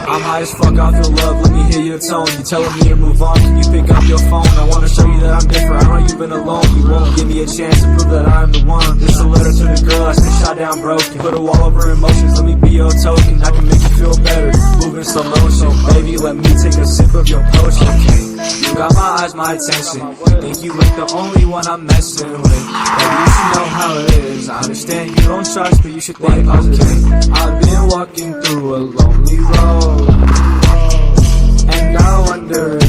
I'm high as fuck, I feel love, let me hear your tone. You telling me to move on, can you pick up your phone? I wanna show you that I'm different, I know you've been alone. You won't give me a chance to prove that I'm the one. This a letter to the girl that's been shot down broken. Put a wall over emotions, let me be your token. I can make you feel better, moving slow motion. Baby, let me take a sip of your potion. You got my eyes, my attention. Think you ain't the only one I'm messing with. Baby, you should know how it is. I understand you don't trust, but you should think positive. I've been walking through a lonely road, and I wonder